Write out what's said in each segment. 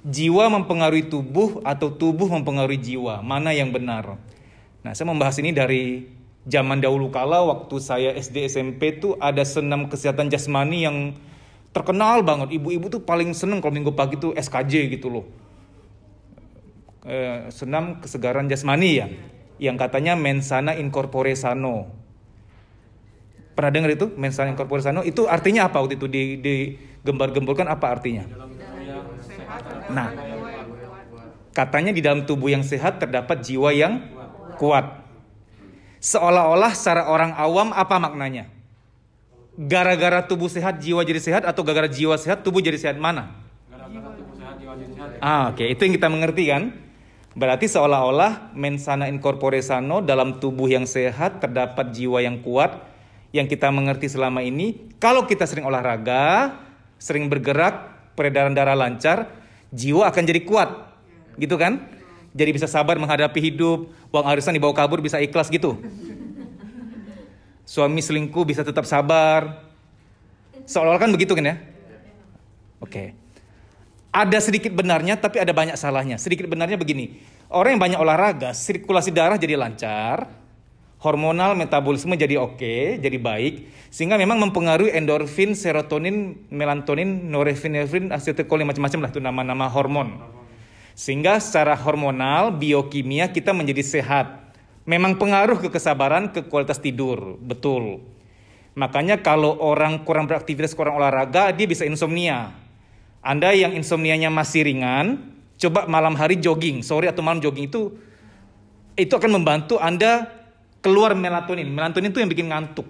jiwa mempengaruhi tubuh atau tubuh mempengaruhi jiwa? Mana yang benar? Nah, saya membahas ini dari zaman dahulu kala waktu saya SD SMP tuh ada senam kesehatan jasmani yang terkenal banget. Ibu-ibu tuh paling seneng kalau minggu pagi tuh SKJ gitu loh. Senam kesegaran jasmani ya. Yang katanya mensana in corpore sano. Pernah dengar itu? Mensana in corpore sano itu artinya apa waktu itu digembar-gemburkan, apa artinya? Nah, katanya di dalam tubuh yang sehat terdapat jiwa yang kuat. Seolah-olah secara orang awam apa maknanya? Gara-gara tubuh sehat jiwa jadi sehat atau gara-gara jiwa sehat tubuh jadi sehat? Mana? Gara-gara tubuh sehat jiwa jadi sehat. Oke, itu yang kita mengerti kan? Berarti seolah-olah mensana in corpore sano, dalam tubuh yang sehat terdapat jiwa yang kuat. Yang kita mengerti selama ini, kalau kita sering olahraga, sering bergerak, peredaran darah lancar, jiwa akan jadi kuat. Gitu kan? Jadi bisa sabar menghadapi hidup, uang arisan dibawa kabur bisa ikhlas gitu. Suami selingkuh bisa tetap sabar. Seolah-olah kan begitu kan ya? Oke. Ada sedikit benarnya tapi ada banyak salahnya. Sedikit benarnya begini. Orang yang banyak olahraga, sirkulasi darah jadi lancar, hormonal metabolisme jadi oke, jadi baik, sehingga memang mempengaruhi endorfin, serotonin, melatonin, norepinefrin, asetilkolin, macam-macam lah itu nama-nama hormon. Sehingga secara hormonal, biokimia kita menjadi sehat. Memang pengaruh ke kesabaran, ke kualitas tidur, betul. Makanya kalau orang kurang beraktivitas, kurang olahraga, dia bisa insomnia. Anda yang insomnianya masih ringan, coba malam hari jogging, sore atau malam jogging itu akan membantu Anda keluar melatonin. Melatonin itu yang bikin ngantuk.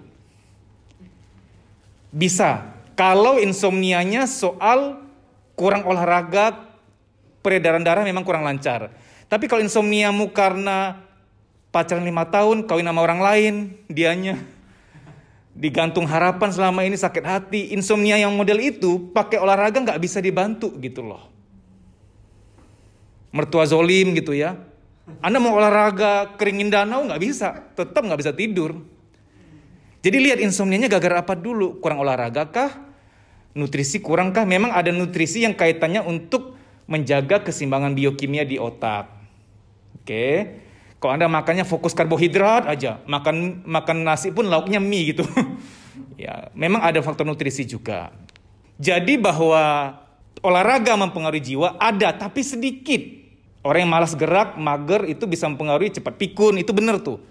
Bisa. Kalau insomnianya soal kurang olahraga, peredaran darah memang kurang lancar. Tapi kalau insomniamu karena pacaran 5 tahun, kawin sama orang lain, dianya digantung harapan selama ini, sakit hati, insomnia yang model itu pakai olahraga nggak bisa dibantu gitu loh. Mertua zolim gitu ya. Anda mau olahraga keringin danau nggak bisa, tetap nggak bisa tidur. Jadi lihat insomnianya gara-gara apa dulu? Kurang olahraga kah? Nutrisi kurang kah? Memang ada nutrisi yang kaitannya untuk menjaga keseimbangan biokimia di otak. Oke. Kalau Anda makannya fokus karbohidrat aja, makan nasi pun lauknya mie gitu. Ya, memang ada faktor nutrisi juga. Jadi bahwa olahraga mempengaruhi jiwa ada, tapi sedikit. Orang yang malas gerak, mager itu bisa mempengaruhi cepat pikun, itu benar tuh.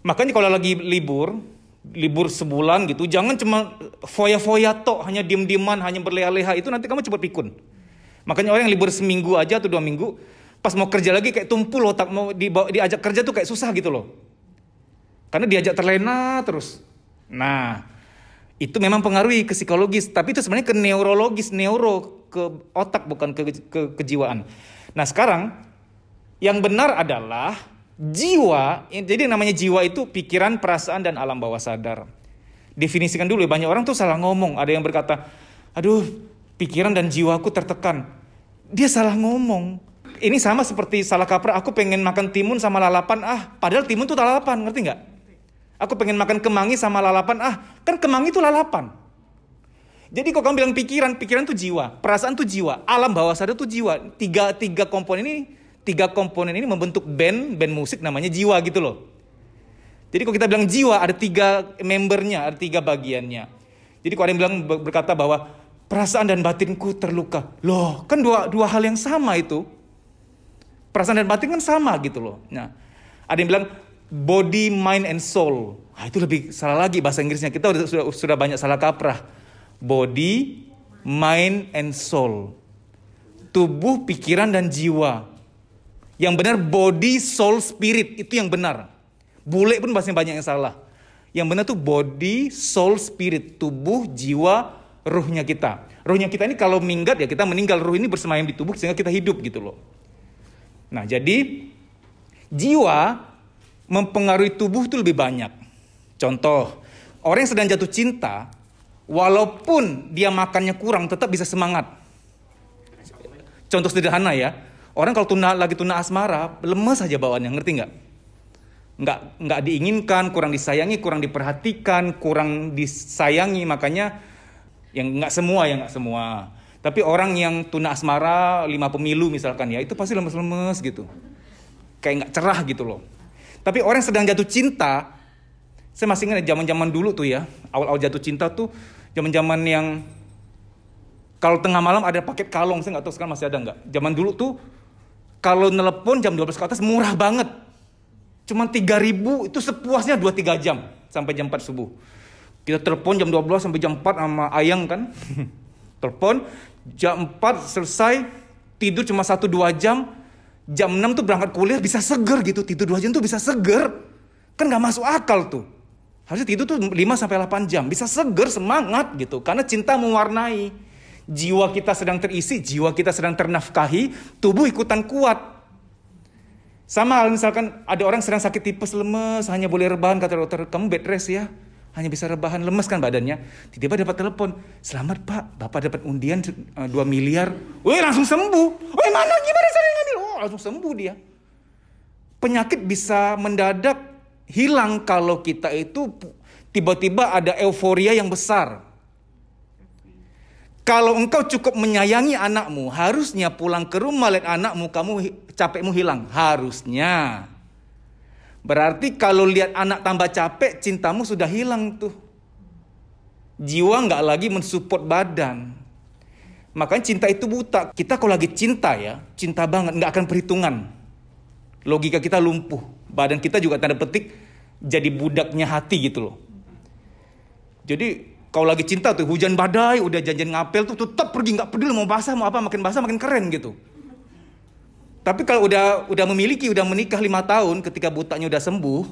Makanya kalau lagi libur sebulan gitu, jangan cuma foya-foya tok, hanya diem-dieman, hanya berleha-leha, itu nanti kamu cepat pikun. Makanya orang yang libur seminggu aja atau 2 minggu, pas mau kerja lagi kayak tumpul otak, mau diajak kerja tuh kayak susah gitu loh. Karena diajak terlena terus. Nah, itu memang pengaruhi ke psikologis, tapi itu sebenarnya ke neurologis, ke otak bukan ke kejiwaan. Nah, sekarang yang benar adalah jiwa. Jadi namanya jiwa itu pikiran, perasaan dan alam bawah sadar. Definisikan dulu, banyak orang tuh salah ngomong. Ada yang berkata, "Aduh, pikiran dan jiwaku tertekan." Dia salah ngomong. Ini sama seperti salah kaprah, aku pengen makan timun sama lalapan, padahal timun itu lalapan, ngerti nggak? Aku pengen makan kemangi sama lalapan, kan kemangi itu lalapan. Jadi kalau kamu bilang pikiran itu jiwa, perasaan itu jiwa, alam bawah sadar itu jiwa. Tiga komponen ini membentuk band musik namanya jiwa gitu loh. Jadi kalau kita bilang jiwa, ada 3 membernya, ada 3 bagiannya. Jadi kalau ada yang bilang berkata bahwa perasaan dan batinku terluka, loh kan dua hal yang sama itu. Perasaan dan batin kan sama gitu loh. Nah, ada yang bilang body, mind, and soul. Itu lebih salah lagi bahasa Inggrisnya. Kita sudah banyak salah kaprah. Body, mind, and soul. Tubuh, pikiran, dan jiwa. Yang benar body, soul, spirit. Itu yang benar. Bule pun pasti banyak yang salah. Yang benar tuh body, soul, spirit. Tubuh, jiwa, ruhnya kita. Ruhnya kita ini kalau minggat ya kita meninggal. Ruh ini bersemayam di tubuh sehingga kita hidup gitu loh. Nah, jadi jiwa mempengaruhi tubuh itu lebih banyak. Contoh, orang yang sedang jatuh cinta, walaupun dia makannya kurang, tetap bisa semangat. Contoh sederhana ya, orang kalau lagi tuna asmara, lemes aja bawaannya, ngerti nggak? Nggak diinginkan, kurang disayangi, kurang diperhatikan, kurang disayangi, makanya yang nggak semua. Tapi orang yang tuna asmara 5 pemilu misalkan ya, itu pasti lemes-lemes gitu. Kayak nggak cerah gitu loh. Tapi orang yang sedang jatuh cinta, saya masih ingat zaman-zaman dulu tuh ya, awal-awal jatuh cinta tuh zaman-zaman yang kalau tengah malam ada paket kalong, saya nggak tahu sekarang masih ada nggak. Zaman dulu tuh kalau nelepon jam 12 ke atas murah banget. Cuman 3.000 itu sepuasnya 2-3 jam sampai jam 4 subuh. Kita telepon jam 12 sampai jam 4 sama Ayang kan. Telepon jam 4 selesai, tidur cuma 1-2 jam. Jam 6 tuh berangkat kuliah bisa seger gitu. Tidur 2 jam tuh bisa seger. Kan gak masuk akal tuh. Harusnya tidur tuh 5-8 jam. Bisa seger, semangat gitu. Karena cinta mewarnai. Jiwa kita sedang terisi, jiwa kita sedang ternafkahi, tubuh ikutan kuat. Sama hal misalkan ada orang sedang sakit tipes, lemes, hanya boleh rebahan, kata dokter, kamu bed rest ya. Hanya bisa rebahan, lemes kan badannya. Tiba-tiba dapat telepon, selamat Pak, Bapak dapat undian 2 miliar. Wih, langsung sembuh. Wih, mana gimana saya ngambil? Oh, langsung sembuh dia. Penyakit bisa mendadak hilang kalau kita itu tiba-tiba ada euforia yang besar. Kalau engkau cukup menyayangi anakmu, harusnya pulang ke rumah lihat anakmu, capekmu hilang. Harusnya. Berarti kalau lihat anak tambah capek, cintamu sudah hilang tuh. Jiwa nggak lagi mensupport badan. Makanya cinta itu buta. Kita kalau lagi cinta ya, cinta banget, nggak akan perhitungan. Logika kita lumpuh. Badan kita juga tanda petik jadi budaknya hati gitu loh. Jadi kalau lagi cinta tuh, hujan badai, udah janjian ngapel tuh tetap pergi, nggak peduli mau basah mau apa, makin basah makin keren gitu. Tapi kalau udah memiliki, udah menikah 5 tahun, ketika butanya udah sembuh,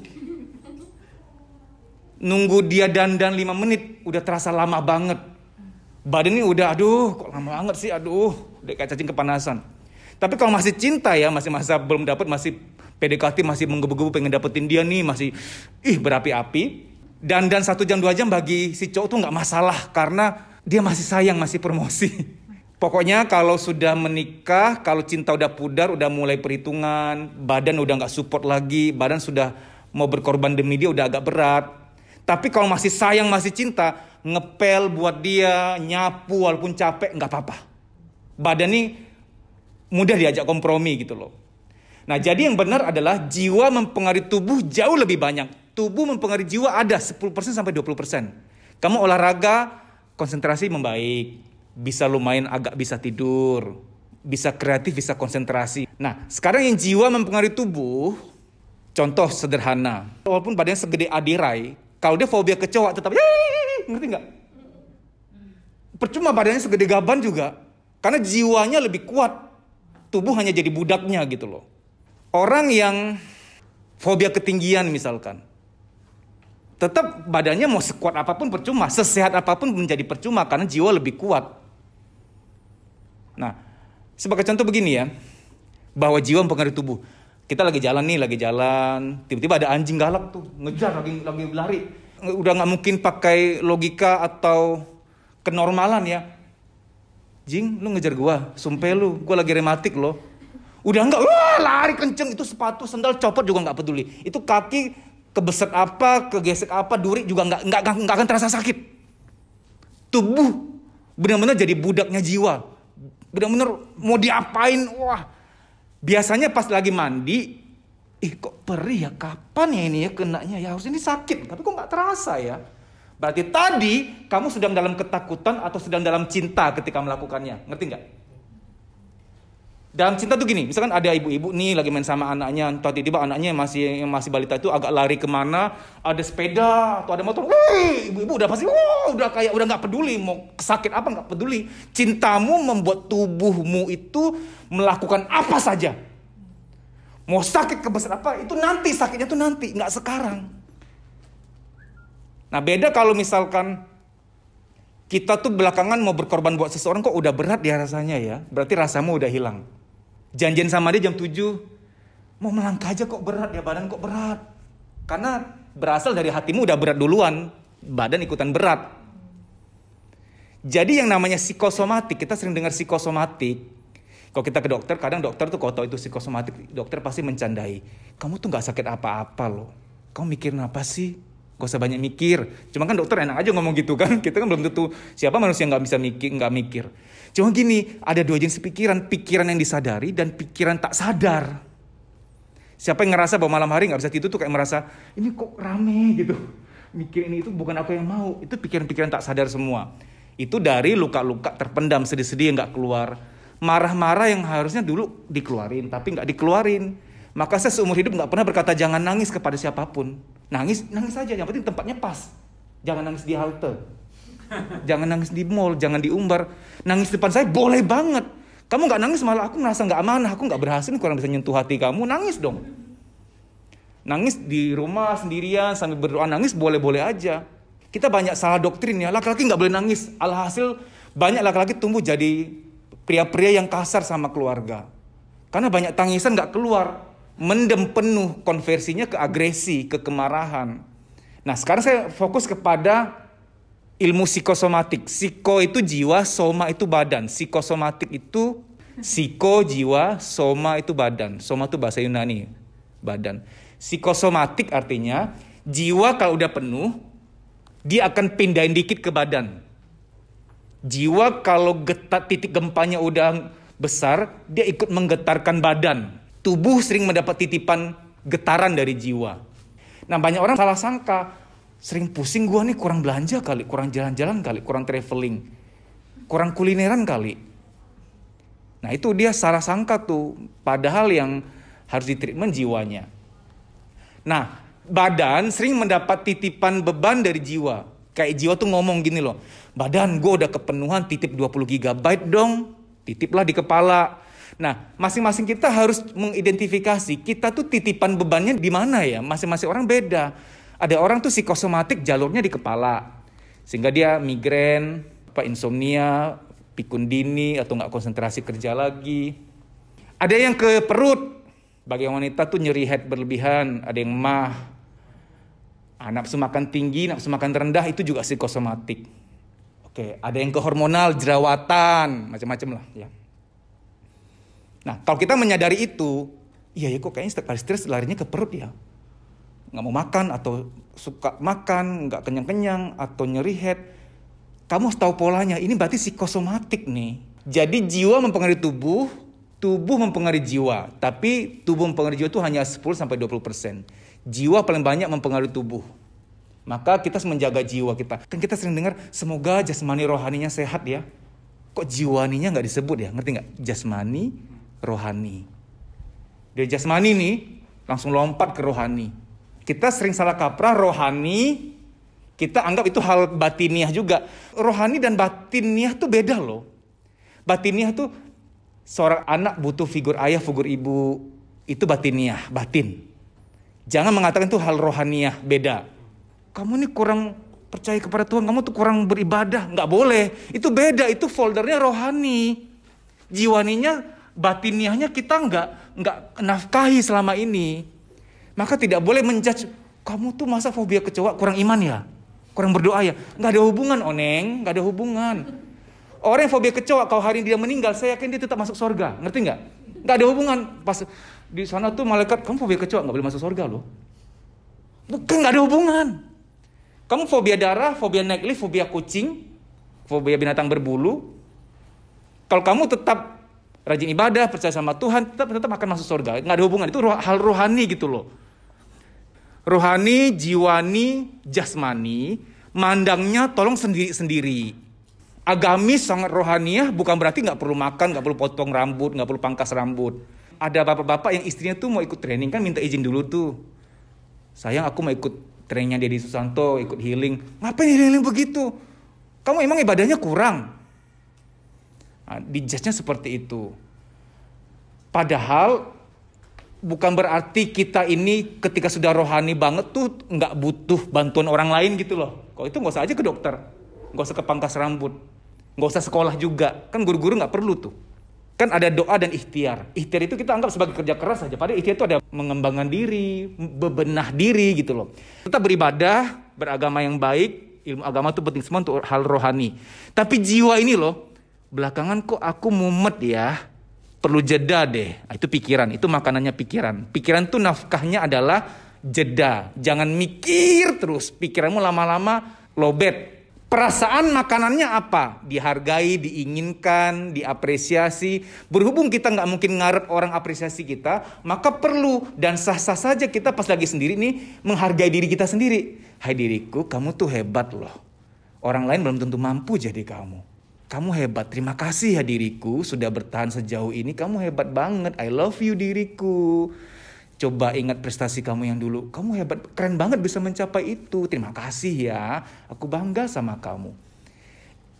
nunggu dia dandan 5 menit, udah terasa lama banget. Badan ini udah, aduh kok lama banget sih, aduh, udah kayak cacing kepanasan. Tapi kalau masih cinta ya, masih masa belum dapat, masih PDKT, masih menggebu-gebu pengen dapetin dia nih, masih berapi-api. Dandan 1 jam 2 jam bagi si cowok tuh nggak masalah, karena dia masih sayang, masih promosi. Pokoknya kalau sudah menikah, kalau cinta udah pudar, udah mulai perhitungan, badan udah nggak support lagi, badan sudah mau berkorban demi dia udah agak berat. Tapi kalau masih sayang, masih cinta, ngepel buat dia, nyapu walaupun capek, nggak apa-apa. Badan ini mudah diajak kompromi gitu loh. Nah jadi yang benar adalah jiwa mempengaruhi tubuh jauh lebih banyak. Tubuh mempengaruhi jiwa ada 10% sampai 20%. Kamu olahraga, konsentrasi membaik. Bisa lumayan agak bisa tidur, bisa kreatif, bisa konsentrasi. Nah, sekarang yang jiwa mempengaruhi tubuh, contoh sederhana. Walaupun badannya segede adirai, kalau dia fobia kecoa tetap, ngerti nggak? Percuma badannya segede gaban juga, karena jiwanya lebih kuat. Tubuh hanya jadi budaknya gitu loh. Orang yang fobia ketinggian misalkan, tetap badannya mau sekuat apapun percuma, sesehat apapun menjadi percuma karena jiwa lebih kuat. Nah, sebagai contoh begini ya, bahwa jiwa mempengaruhi tubuh. Kita lagi jalan, tiba-tiba ada anjing galak tuh, ngejar lagi lari. Udah nggak mungkin pakai logika atau kenormalan ya. Jing, lu ngejar gua, sumpah lu, gua lagi rematik loh. Udah enggak, wah lari kenceng, itu sepatu, sendal copot juga nggak peduli. Itu kaki kebeset apa, kegesek apa, duri juga nggak akan terasa sakit. Tubuh benar-benar jadi budaknya jiwa. Benar-benar mau diapain, wah. Biasanya pas lagi mandi, kok perih ya, kapan ya ini ya kenanya, ya harusnya ini sakit, tapi kok nggak terasa ya. Berarti tadi kamu sedang dalam ketakutan atau sedang dalam cinta ketika melakukannya, ngerti nggak? Dalam cinta tuh gini, misalkan ada ibu-ibu nih lagi main sama anaknya, entah tiba-tiba anaknya yang masih balita itu agak lari kemana, ada sepeda atau ada motor, wih, ibu-ibu udah pasti, udah nggak peduli mau sakit apa nggak peduli. Cintamu membuat tubuhmu itu melakukan apa saja. Mau sakit kebesar apa itu nanti, sakitnya tuh nanti, nggak sekarang. Nah beda kalau misalkan kita tuh belakangan mau berkorban buat seseorang kok udah berat ya rasanya ya, berarti rasamu udah hilang. Janjian sama dia jam 7, mau melangkah aja kok berat ya, badan kok berat. Karena berasal dari hatimu udah berat duluan, badan ikutan berat. Jadi yang namanya psikosomatik, kita sering dengar psikosomatik. Kalau kita ke dokter, kadang dokter tuh kalau tahu itu psikosomatik, dokter pasti mencandai. Kamu tuh gak sakit apa-apa loh. Kamu mikirin apa sih? Gak usah banyak mikir. Cuma kan dokter enak aja ngomong gitu kan. Kita kan belum tentu siapa manusia yang gak bisa mikir. Cuma gini, ada dua jenis pikiran. Pikiran yang disadari dan pikiran tak sadar. Siapa yang ngerasa bahwa malam hari gak bisa tidur tuh kayak merasa, ini kok rame gitu. Mikir ini itu bukan aku yang mau. Itu pikiran-pikiran tak sadar semua. Itu dari luka-luka terpendam, sedih-sedih yang gak keluar. Marah-marah yang harusnya dulu dikeluarin, tapi gak dikeluarin. Maka saya seumur hidup gak pernah berkata jangan nangis kepada siapapun. Nangis saja, yang penting tempatnya pas. Jangan nangis di halte. Jangan nangis di mall, jangan diumbar. Nangis depan saya boleh banget. Kamu gak nangis malah aku merasa gak amanah, aku gak berhasil, kurang bisa nyentuh hati kamu. Nangis dong. Nangis di rumah sendirian sambil berdoa, nangis boleh-boleh aja. Kita banyak salah doktrin ya, laki-laki gak boleh nangis. Alhasil banyak laki-laki tumbuh jadi pria-pria yang kasar sama keluarga. Karena banyak tangisan gak keluar. Mendem penuh, konversinya ke agresi, ke kemarahan. Nah sekarang saya fokus kepada ilmu psikosomatik. Psiko itu jiwa, soma itu badan. Psikosomatik itu psiko, jiwa, soma itu badan. Soma itu bahasa Yunani, badan. Psikosomatik artinya jiwa kalau udah penuh, dia akan pindahin dikit ke badan. Jiwa kalau titik gempanya udah besar, dia ikut menggetarkan badan. Tubuh sering mendapat titipan getaran dari jiwa. Nah banyak orang salah sangka, sering pusing gua nih kurang belanja kali, kurang jalan-jalan kali, kurang traveling, kurang kulineran kali. Nah itu dia salah sangka tuh, padahal yang harus ditreatment jiwanya. Nah badan sering mendapat titipan beban dari jiwa. Kayak jiwa tuh ngomong gini loh, badan gua udah kepenuhan, titip 20 GB dong, titiplah di kepala. Nah, masing-masing kita harus mengidentifikasi kita tuh titipan bebannya di mana ya. Masing-masing orang beda. Ada orang tuh psikosomatik jalurnya di kepala. Sehingga dia migrain, insomnia, pikun dini atau nggak konsentrasi kerja lagi. Ada yang ke perut. Bagi wanita tuh nyeri head berlebihan, ada yang mah. Nafsu makan tinggi, nafsu makan rendah itu juga psikosomatik. Oke, ada yang ke hormonal, jerawatan, macam-macam lah ya. Nah, kalau kita menyadari itu, iya ya kok kayaknya setiap kali stres larinya ke perut ya. Nggak mau makan atau suka makan, nggak kenyang-kenyang atau nyeri head. Kamu harus tahu polanya, ini berarti psikosomatik nih. Jadi jiwa mempengaruhi tubuh, tubuh mempengaruhi jiwa. Tapi tubuh mempengaruhi jiwa itu hanya 10-20%. Jiwa paling banyak mempengaruhi tubuh. Maka kita harus menjaga jiwa kita. Kan kita sering dengar, semoga jasmani rohaninya sehat ya. Kok jiwaninya nggak disebut ya, ngerti nggak? Jasmani, rohani. Dari jasmani nih langsung lompat ke rohani. Kita sering salah kaprah rohani, kita anggap itu hal batiniah juga. Rohani dan batiniah tuh beda loh. Batiniah tuh seorang anak butuh figur ayah, figur ibu, itu batiniah, batin. Jangan mengatakan itu hal rohaniah, beda. Kamu nih kurang percaya kepada Tuhan, kamu tuh kurang beribadah, nggak boleh. Itu beda, itu foldernya rohani. Jiwaninya, batiniahnya kita nggak nafkahi selama ini. Maka tidak boleh menjudge, kamu tuh masa fobia kecoa, kurang iman ya? Kurang berdoa ya? Nggak ada hubungan, Oneng, nggak ada hubungan. Orang yang fobia kecoa, kalau hari ini dia meninggal, saya yakin dia tetap masuk surga, ngerti nggak? Nggak ada hubungan. Pas di sana tuh malaikat, kamu fobia kecoa, nggak boleh masuk surga loh. Bukan, nggak ada hubungan. Kamu fobia darah, fobia naik lift, fobia kucing, fobia binatang berbulu. Kalau kamu tetap rajin ibadah, percaya sama Tuhan, tetap akan masuk surga. Nggak ada hubungan, itu hal rohani gitu loh. Rohani, jiwani, jasmani, mandangnya tolong sendiri-sendiri. Agamis sangat rohaniah, bukan berarti nggak perlu makan, nggak perlu potong rambut, nggak perlu pangkas rambut. Ada bapak-bapak yang istrinya tuh mau ikut training, kan minta izin dulu tuh. Sayang aku mau ikut trainingnya Deddy Susanto, ikut healing. Ngapain healing begitu? Kamu emang ibadahnya kurang? Nah, dijudge-nya seperti itu. Padahal bukan berarti kita ini ketika sudah rohani banget tuh nggak butuh bantuan orang lain gitu loh. Kalau itu nggak usah aja ke dokter, nggak usah ke pangkas rambut, nggak usah sekolah juga. Kan guru-guru nggak perlu tuh. Kan ada doa dan ikhtiar. Ikhtiar itu kita anggap sebagai kerja keras saja. Padahal ikhtiar itu ada mengembangkan diri, bebenah diri gitu loh. Tetap beribadah, beragama yang baik. Ilmu agama itu penting semua untuk hal rohani. Tapi jiwa ini loh, belakangan kok aku mumet ya, perlu jeda deh. Itu pikiran, itu makanannya pikiran. Pikiran tuh nafkahnya adalah Jeda, jangan mikir terus, pikiranmu lama-lama lobet. Perasaan makanannya apa? Dihargai, diinginkan, diapresiasi. Berhubung kita nggak mungkin ngarep orang apresiasi kita, maka perlu dan sah-sah saja kita pas lagi sendiri nih menghargai diri kita sendiri. Hai diriku, kamu tuh hebat loh. Orang lain belum tentu mampu jadi kamu. Kamu hebat, terima kasih ya diriku sudah bertahan sejauh ini. Kamu hebat banget, I love you diriku. Coba ingat prestasi kamu yang dulu. Kamu hebat, keren banget bisa mencapai itu. Terima kasih ya, aku bangga sama kamu.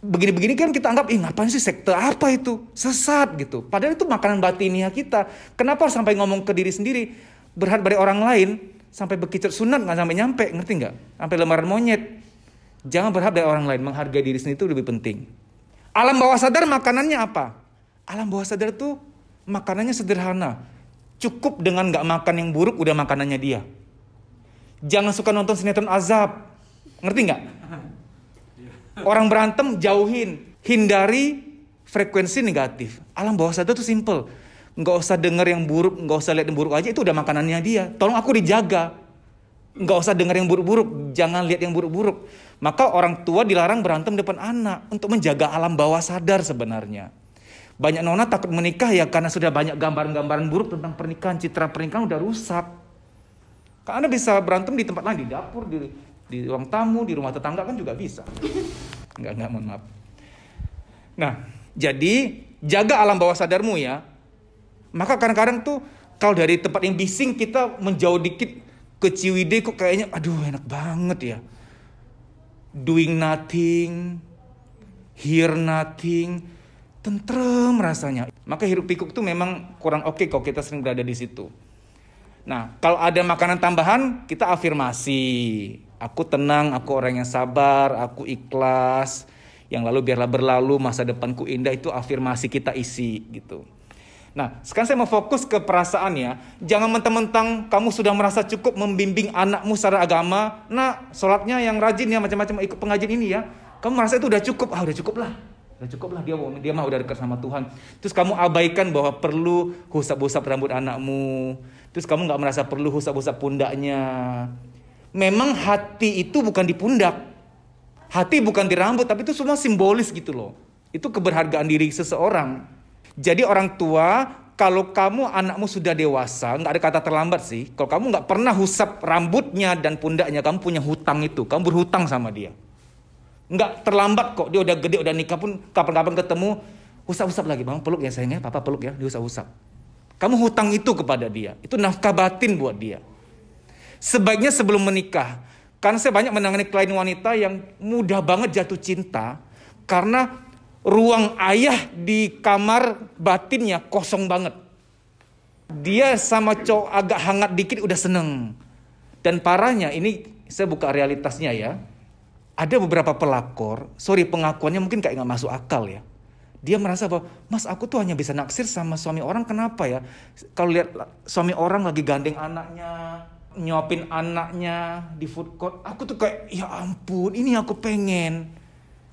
Begini-begini kan kita anggap, ngapain sih sekte apa itu? Sesat gitu. Padahal itu makanan batiniah kita. Kenapa sampai ngomong ke diri sendiri? Berharap dari orang lain, sampai bekicot sunat gak sampai nyampe, ngerti gak? Sampai lembaran monyet. Jangan berharap dari orang lain, menghargai diri sendiri itu lebih penting. Alam bawah sadar makanannya apa? Alam bawah sadar tuh makanannya sederhana. Cukup dengan gak makan yang buruk udah makanannya dia. Jangan suka nonton sinetron azab. Ngerti gak? Orang berantem jauhin. Hindari frekuensi negatif. Alam bawah sadar tuh simple. Gak usah denger yang buruk, gak usah lihat yang buruk aja. Itu udah makanannya dia. Tolong aku dijaga. Gak usah denger yang buruk-buruk. Jangan lihat yang buruk-buruk. Maka orang tua dilarang berantem depan anak. Untuk menjaga alam bawah sadar sebenarnya. Banyak nona takut menikah ya karena sudah banyak gambaran-gambaran buruk tentang pernikahan. Citra pernikahan udah rusak. Karena Anda bisa berantem di tempat lain, di dapur, di ruang tamu, di rumah tetangga kan juga bisa. Enggak, mohon maaf. Nah, jadi jaga alam bawah sadarmu ya. Maka kadang-kadang tuh kalau dari tempat yang bising kita menjauh dikit ke Ciwidey kok kayaknya aduh enak banget ya. Doing nothing, hear nothing. Tentrem rasanya. Maka hiruk pikuk tuh memang kurang oke kalau kita sering berada di situ. Nah, kalau ada makanan tambahan, kita afirmasi. Aku tenang, aku orang yang sabar, aku ikhlas. Yang lalu biarlah berlalu, masa depanku indah, itu afirmasi kita isi gitu. Nah, sekarang saya mau fokus ke perasaan ya. Jangan mentang-mentang kamu sudah merasa cukup membimbing anakmu secara agama. Nah, sholatnya yang rajin ya, macam-macam ikut pengajian ini ya. Kamu merasa itu udah cukup. Udah cukup lah. Udah cukup lah, dia mah udah dekat sama Tuhan. Terus kamu abaikan bahwa perlu husap-husap rambut anakmu. Terus kamu gak merasa perlu husap-husap pundaknya. Memang hati itu bukan di pundak. Hati bukan di rambut, tapi itu semua simbolis gitu loh. Itu keberhargaan diri seseorang. Jadi orang tua, kalau kamu anakmu sudah dewasa, gak ada kata terlambat sih. Kalau kamu gak pernah husap rambutnya dan pundaknya, kamu punya hutang itu. Kamu berhutang sama dia. Nggak terlambat kok, dia udah gede, udah nikah pun kapan-kapan ketemu, usap-usap lagi, bang peluk ya sayangnya, papa peluk ya, diusap-usap. Kamu hutang itu kepada dia, itu nafkah batin buat dia. Sebaiknya sebelum menikah, karena saya banyak menangani klien wanita yang mudah banget jatuh cinta, karena ruang ayah di kamar batinnya kosong banget. Dia sama cowok agak hangat dikit udah seneng. Dan parahnya, ini saya buka realitasnya ya. Ada beberapa pelakor, pengakuannya mungkin kayak gak masuk akal ya. Dia merasa bahwa, mas aku tuh hanya bisa naksir sama suami orang, kenapa ya? Kalau lihat suami orang lagi gandeng anaknya, nyuapin anaknya di food court, aku tuh kayak, ya ampun, ini aku pengen.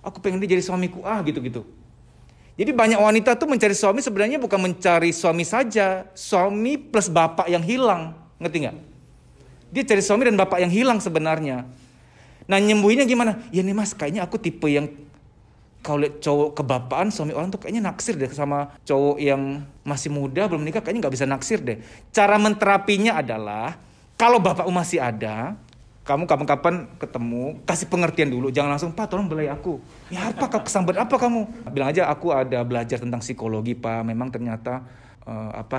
Aku pengen dia jadi suamiku, gitu-gitu. Jadi banyak wanita tuh mencari suami sebenarnya bukan mencari suami saja. Suami plus bapak yang hilang, ngerti gak? Dia cari suami dan bapak yang hilang sebenarnya. Nah nyembuhinnya gimana? Ya nih mas, kayaknya aku tipe yang kalau lihat cowok kebapaan suami orang tuh kayaknya naksir deh sama cowok yang masih muda belum nikah, kayaknya nggak bisa naksir deh. Cara menterapinya adalah kalau bapakmu masih ada, kamu kapan-kapan ketemu, kasih pengertian dulu, jangan langsung pak tolong belai aku. Ya apa kesambet apa kamu? Bilang aja aku ada belajar tentang psikologi pak, memang ternyata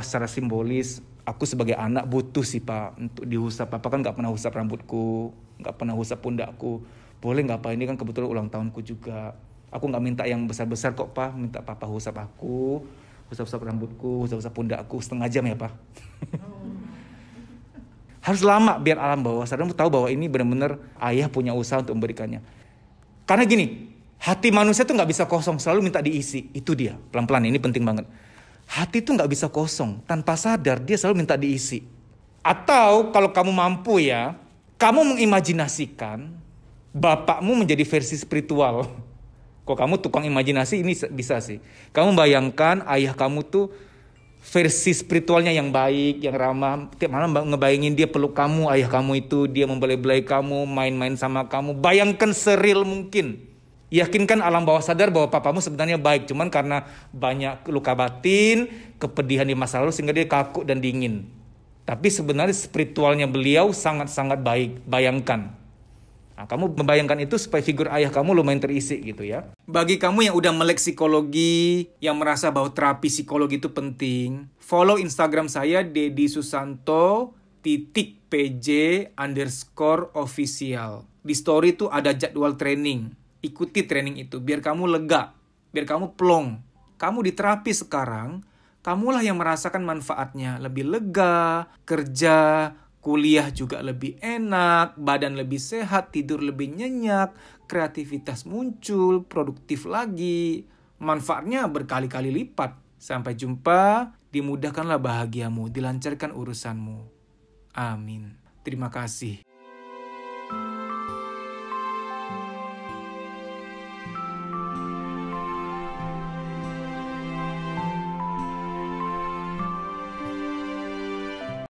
secara simbolis aku sebagai anak butuh sih pak untuk dihusap. Papa kan nggak pernah husap rambutku, nggak pernah husap pundakku. Boleh nggak pak? Ini kan kebetulan ulang tahunku juga. Aku nggak minta yang besar-besar kok pak. Minta papa husap aku, husap-husap rambutku, husap-husap pundakku 1/2 jam ya pak. Harus lama biar alam bawah sadar tahu bahwa ini benar-benar ayah punya usaha untuk memberikannya. Karena gini, hati manusia tuh nggak bisa kosong, selalu minta diisi. Itu dia, pelan-pelan ini penting banget. Hati tuh nggak bisa kosong, tanpa sadar dia selalu minta diisi. Atau kalau kamu mampu ya, kamu mengimajinasikan bapakmu menjadi versi spiritual. Kok kamu tukang imajinasi ini bisa sih. Kamu bayangkan ayah kamu tuh versi spiritualnya yang baik, yang ramah. Tiap malam ngebayangin dia peluk kamu, ayah kamu itu, dia membelai-belai kamu, main-main sama kamu. Bayangkan seril mungkin. Yakinkan alam bawah sadar bahwa papamu sebenarnya baik, cuman karena banyak luka batin, kepedihan di masa lalu sehingga dia kaku dan dingin. Tapi sebenarnya spiritualnya beliau sangat-sangat baik. Bayangkan. Nah, kamu membayangkan itu supaya figur ayah kamu lumayan terisi gitu ya. Bagi kamu yang udah melek psikologi, yang merasa bahwa terapi psikologi itu penting, follow Instagram saya @deddysusanto_pj_official. Di story itu ada jadwal training. Ikuti training itu biar kamu lega, biar kamu plong. Kamu di terapi sekarang, kamulah yang merasakan manfaatnya. Lebih lega, kerja, kuliah juga lebih enak, badan lebih sehat, tidur lebih nyenyak, kreativitas muncul, produktif lagi. Manfaatnya berkali-kali lipat. Sampai jumpa, dimudahkanlah bahagiamu, dilancarkan urusanmu. Amin. Terima kasih.